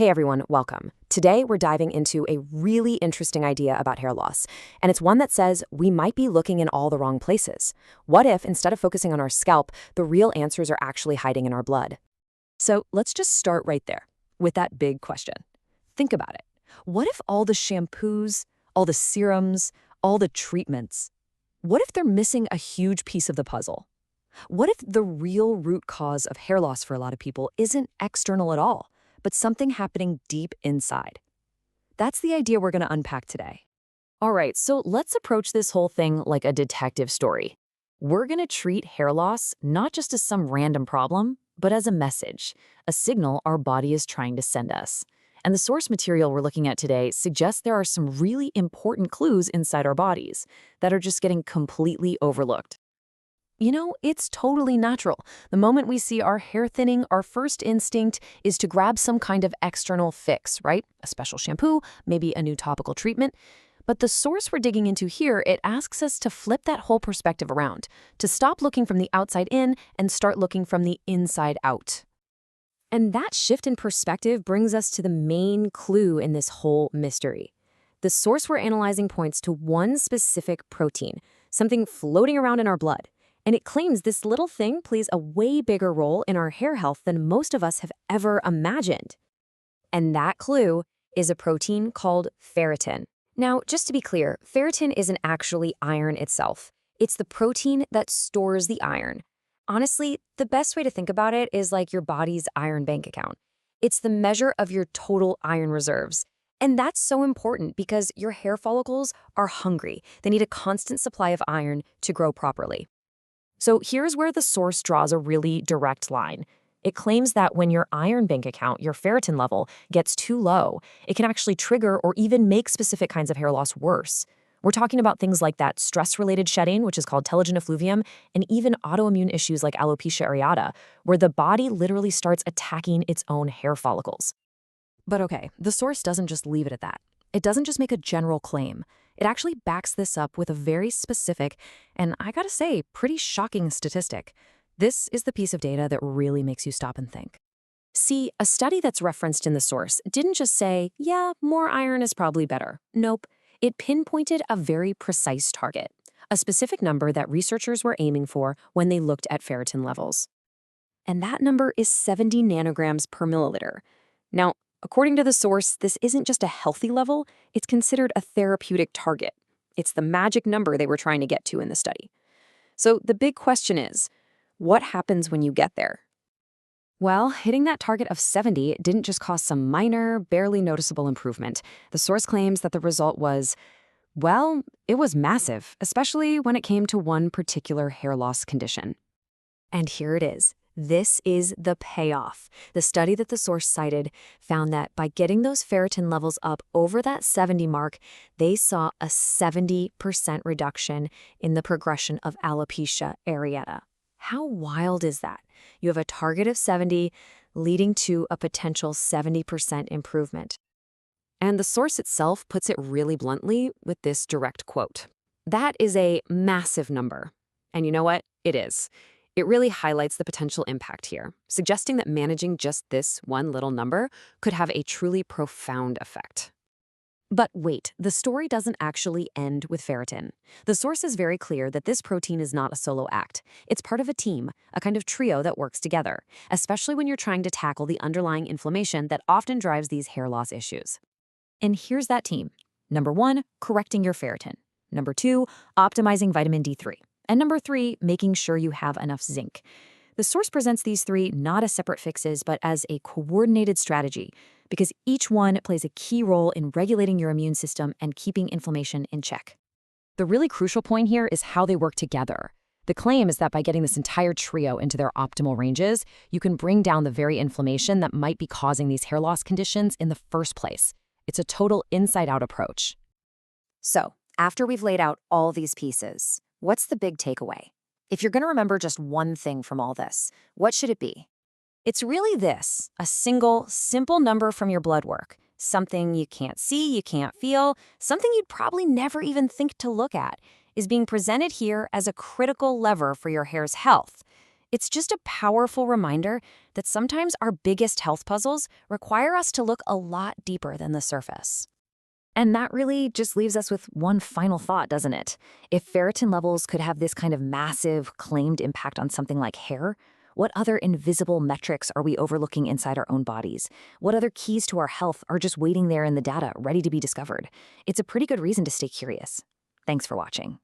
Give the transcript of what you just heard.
Hey everyone, welcome. Today we're diving into a really interesting idea about hair loss, and it's one that says we might be looking in all the wrong places. What if, instead of focusing on our scalp, the real answers are actually hiding in our blood? So let's just start right there with that big question. Think about it. What if all the shampoos, all the serums, all the treatments, what if they're missing a huge piece of the puzzle? What if the real root cause of hair loss for a lot of people isn't external at all, but something happening deep inside? That's the idea we're going to unpack today. All right, so let's approach this whole thing like a detective story. We're going to treat hair loss not just as some random problem, but as a message, a signal our body is trying to send us. And the source material we're looking at today suggests there are some really important clues inside our bodies that are just getting completely overlooked. You know, it's totally natural. The moment we see our hair thinning, our first instinct is to grab some kind of external fix, right? A special shampoo, maybe a new topical treatment. But the source we're digging into here, it asks us to flip that whole perspective around, to stop looking from the outside in and start looking from the inside out. And that shift in perspective brings us to the main clue in this whole mystery. The source we're analyzing points to one specific protein, something floating around in our blood. And it claims this little thing plays a way bigger role in our hair health than most of us have ever imagined. And that clue is a protein called ferritin. Now, just to be clear, ferritin isn't actually iron itself. It's the protein that stores the iron. Honestly, the best way to think about it is like your body's iron bank account. It's the measure of your total iron reserves. And that's so important because your hair follicles are hungry. They need a constant supply of iron to grow properly. So here's where the source draws a really direct line. It claims that when your iron bank account, your ferritin level, gets too low, it can actually trigger or even make specific kinds of hair loss worse. We're talking about things like that stress-related shedding, which is called telogen effluvium, and even autoimmune issues like alopecia areata, where the body literally starts attacking its own hair follicles. But okay, the source doesn't just leave it at that. It doesn't just make a general claim. It actually backs this up with a very specific, and I gotta say, pretty shocking statistic. This is the piece of data that really makes you stop and think. See, a study that's referenced in the source didn't just say, yeah, more iron is probably better. Nope. It pinpointed a very precise target, a specific number that researchers were aiming for when they looked at ferritin levels. And that number is 70 nanograms per milliliter. Now, according to the source, this isn't just a healthy level, it's considered a therapeutic target. It's the magic number they were trying to get to in the study. So the big question is, what happens when you get there? Well, hitting that target of 70 didn't just cause some minor, barely noticeable improvement. The source claims that the result was, well, it was massive, especially when it came to one particular hair loss condition. And here it is. This is the payoff. The study that the source cited found that by getting those ferritin levels up over that 70 mark, they saw a 70% reduction in the progression of alopecia areata. How wild is that? You have a target of 70 leading to a potential 70% improvement. And the source itself puts it really bluntly with this direct quote. That is a massive number. And you know what? It is. It really highlights the potential impact here, suggesting that managing just this one little number could have a truly profound effect. But wait, the story doesn't actually end with ferritin. The source is very clear that this protein is not a solo act. It's part of a team, a kind of trio that works together, especially when you're trying to tackle the underlying inflammation that often drives these hair loss issues. And here's that team. Number 1, correcting your ferritin. Number 2, optimizing vitamin D3. And number 3, making sure you have enough zinc. The source presents these 3 not as separate fixes, but as a coordinated strategy, because each one plays a key role in regulating your immune system and keeping inflammation in check. The really crucial point here is how they work together. The claim is that by getting this entire trio into their optimal ranges, you can bring down the very inflammation that might be causing these hair loss conditions in the first place. It's a total inside-out approach. So, after we've laid out all these pieces, what's the big takeaway? If you're going to remember just one thing from all this, what should it be? It's really this, a single, simple number from your blood work, something you can't see, you can't feel, something you'd probably never even think to look at, is being presented here as a critical lever for your hair's health. It's just a powerful reminder that sometimes our biggest health puzzles require us to look a lot deeper than the surface. And that really just leaves us with one final thought, doesn't it? If ferritin levels could have this kind of massive claimed impact on something like hair, what other invisible metrics are we overlooking inside our own bodies? What other keys to our health are just waiting there in the data, ready to be discovered? It's a pretty good reason to stay curious. Thanks for watching.